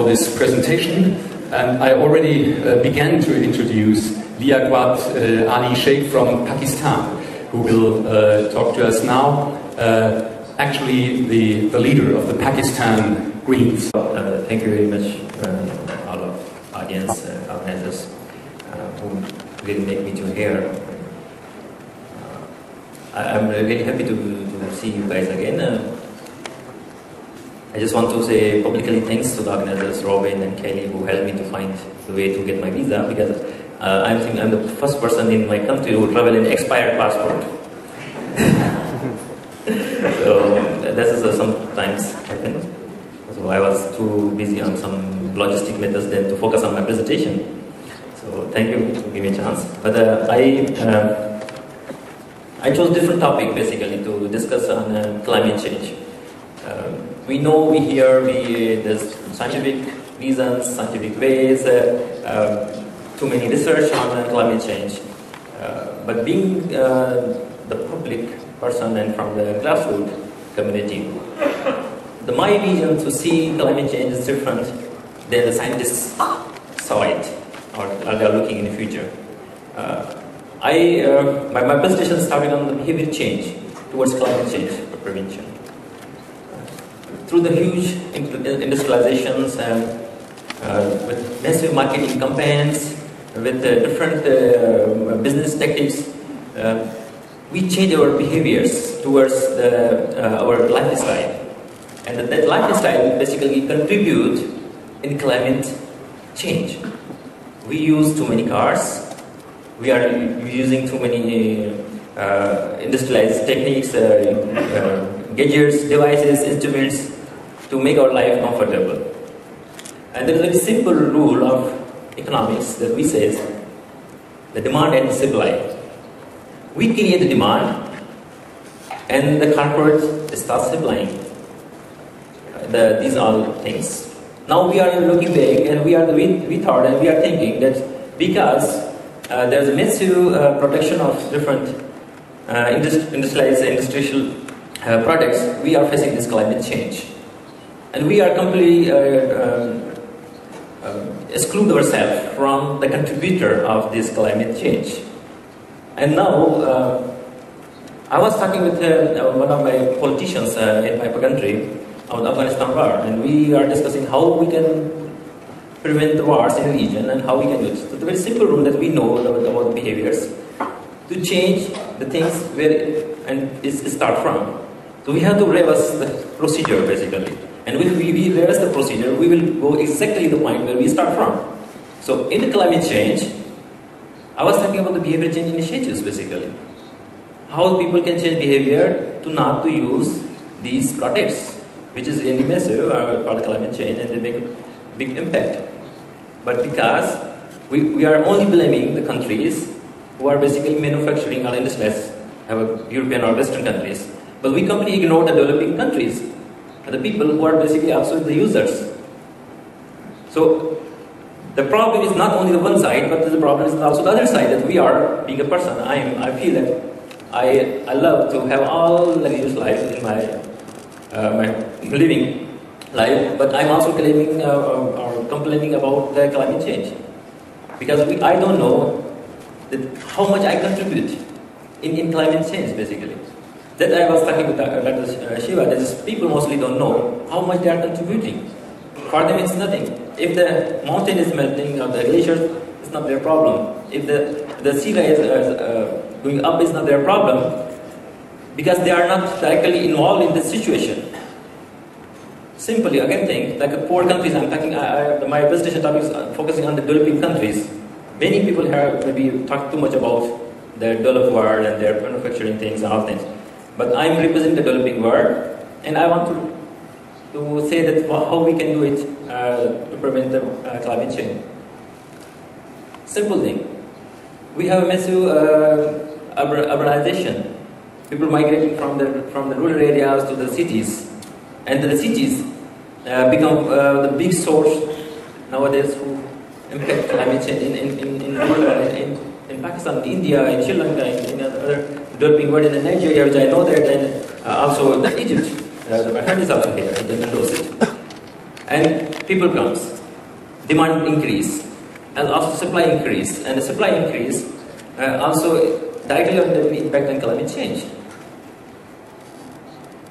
For this presentation, I already began to introduce Liaquat Ali Sheikh from Pakistan, who will talk to us now. Actually, the leader of the Pakistan Greens. Thank you very much, all of audience organizers who really make me to hear. I'm really happy to see you guys again. I just want to say publicly thanks to the organizers, Robin and Kelly, who helped me to find the way to get my visa, because I think I'm the first person in my country who travel in expired passport. So this is sometimes happens. So I was too busy on some logistic methods then to focus on my presentation. So thank you for giving me a chance. But I chose different topic basically to discuss on climate change. We know, we hear, there's scientific reasons, scientific ways, too many research on climate change. But being the public person and from the grassroots community, my vision to see climate change is different than the scientists saw it, or they are looking in the future. My presentation started on the behavior change towards climate change prevention. Through the huge industrializations, with massive marketing campaigns, with different business tactics, we change our behaviors towards our lifestyle. And that lifestyle basically contribute in climate change. We use too many cars, we are using too many industrialized techniques, gadgets, devices, instruments to make our life comfortable. And there is a very simple rule of economics that we say the demand and supply. We create the demand and the corporate starts supplying these all things. Now we are looking back and we thought and we are thinking that because there's a massive production of different industrialized industrial products, we are facing this climate change. And we are completely exclude ourselves from the contributor of this climate change. And now, I was talking with one of my politicians in my country on the Afghanistan war, and we are discussing how we can prevent the wars in the region and how we can do it. So it's a very simple rule that we know about the behaviors to change the things where it start from. So we have to reverse the procedure basically. And if we reverse the procedure, we will go exactly the point where we start from. So in the climate change, I was talking about the behavior change initiatives basically. How people can change behavior to not to use these products, which is really massive for the climate change and they make a big impact. But because we are only blaming the countries who are basically manufacturing or industrialized, European or Western countries. But we completely ignore the developing countries, the people who are basically also the users. So the problem is not only the one side, but the problem is also the other side, that we are, being a person, I feel that I love to have all luxurious life in my living life, but I'm also claiming or complaining about the climate change. Because I don't know how much I contribute in climate change basically. That I was talking with Dr. Shiva, that people mostly don't know how much they are contributing. For them it's nothing. If the mountain is melting or the glaciers, it's not their problem. If the sea rise is going up, it's not their problem, because they are not directly involved in this situation. Simply, again, think like poor countries. I'm talking. My presentation topic is focusing on the developing countries. Many people have maybe talked too much about the developed world and their manufacturing things and all things. But I'm representing the developing world, and I want to say that how we can do it to prevent the climate change. Simple thing. We have a massive urbanization. People migrating from the rural areas to the cities, and the cities become the big source nowadays who impact climate change in Pakistan, India, in Sri Lanka, in other developing world, in Nigeria, which I know that, and also in Egypt. My friend is also here, he can endorse it. And people comes, demand increase, and also supply increase, and the supply increase also directly on the impact on climate change.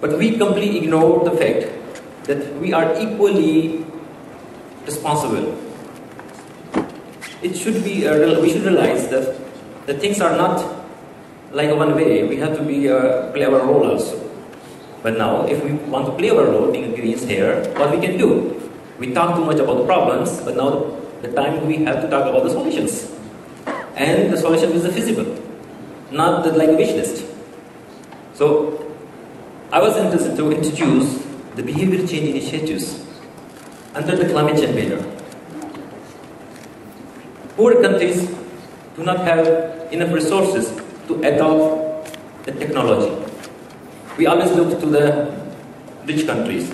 But we completely ignore the fact that we are equally responsible. It should be we should realize that the things are not like one way. We have to play our role also. But now, if we want to play our role, being Greens here, what we can do? We talk too much about the problems, but now the time we have to talk about the solutions. And the solution is feasible, not like a wish list. So, I was interested to introduce the behavior change initiatives under the climate change banner. Poor countries do not have enough resources to adopt the technology. We always look to the rich countries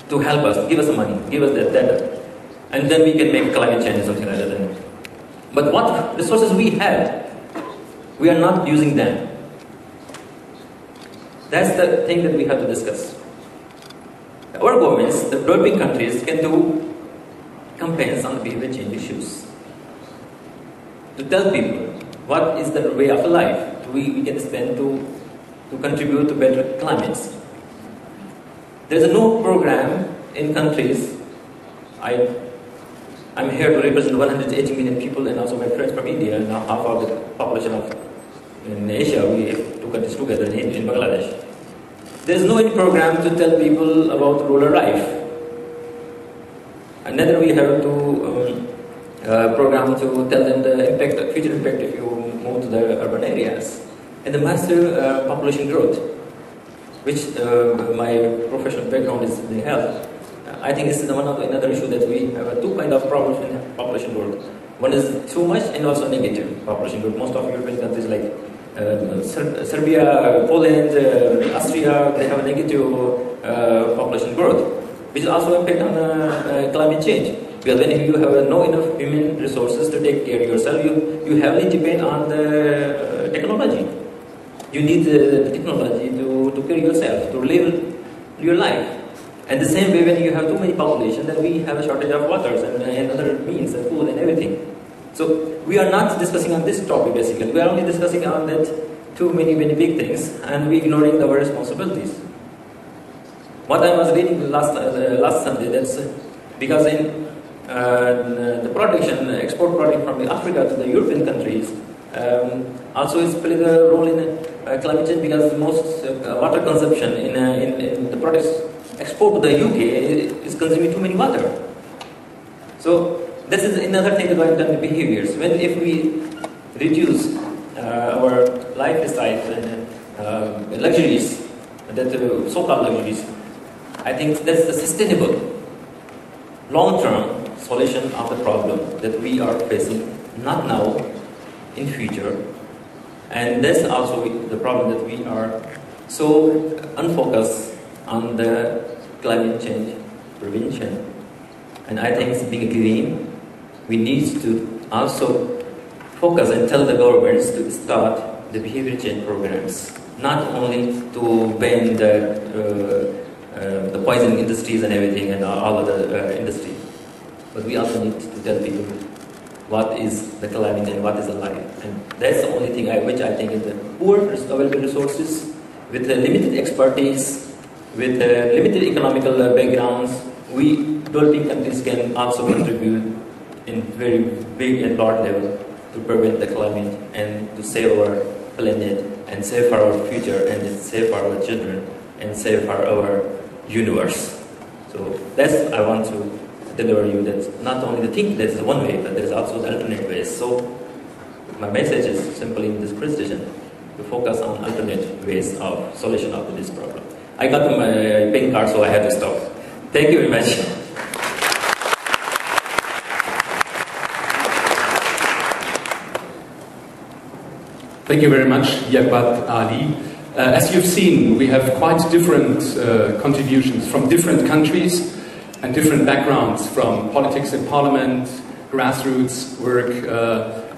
to help us, give us money, give us that data, and then we can make climate change or something like that. But what resources we have, we are not using them. That's the thing that we have to discuss. Our governments, the developing countries, can do campaigns on behavior change issues to tell people what is the way of life we can spend to contribute to better climates. There's no program in countries. I'm here to represent 180 million people and also my friends from India, and now half of the population in Asia. We have two countries together in Bangladesh. There's no any program to tell people about rural life. And neither we have to program to tell them the impact, future impact if you move to the urban areas. And the massive population growth, which my professional background is in health. I think this is another issue that we have two kind of problems in population growth. One is too much and also negative population growth. Most of European countries like Serbia, Poland, Austria, they have a negative population growth, which is also impact on climate change. Because when you have no enough human resources to take care of yourself, you heavily depend on the technology. You need the technology to carry yourself, to live your life. And the same way, when you have too many population, then we have a shortage of waters and other means and food and everything. So we are not discussing on this topic basically. We are only discussing on that too many big things, and we ignoring our responsibilities. What I was reading last Sunday, that's because in the production, export product from Africa to the European countries also is playing a role in climate change, because most water consumption in the products export to the UK is consuming too many water. So this is another thing about the behaviors. If we reduce our lifestyle and luxuries, that so-called luxuries, I think that's the sustainable, long-term solution of the problem that we are facing, not now, in future. And that's also the problem that we are so unfocused on the climate change prevention. And I think being green, we need to also focus and tell the governments to start the behavior change programs, not only to ban the poison industries and everything and all other industry, but we also need to tell people what is the climate and what is the life. And that's the only thing which I think is the poor available resources, with limited expertise, with limited economical backgrounds, we developing countries can also contribute in very big and broad level to prevent the climate and to save our planet and save our future and save our children and save our universe. So that's I want to deliver you that not only the thing there's one way, but there's also the alternate ways. So my message is simply in this presentation to focus on alternate ways of solution of this problem. I got my pink card, so I had to stop. Thank you very much. Thank you very much, Yaqbat Ali. As you've seen, we have quite different contributions from different countries and different backgrounds, from politics in parliament, grassroots work,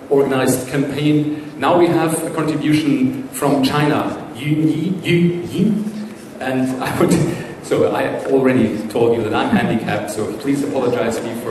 organized campaign. Now we have a contribution from China, Yu Yi, and I would So I already told you that I'm handicapped, so please apologize me for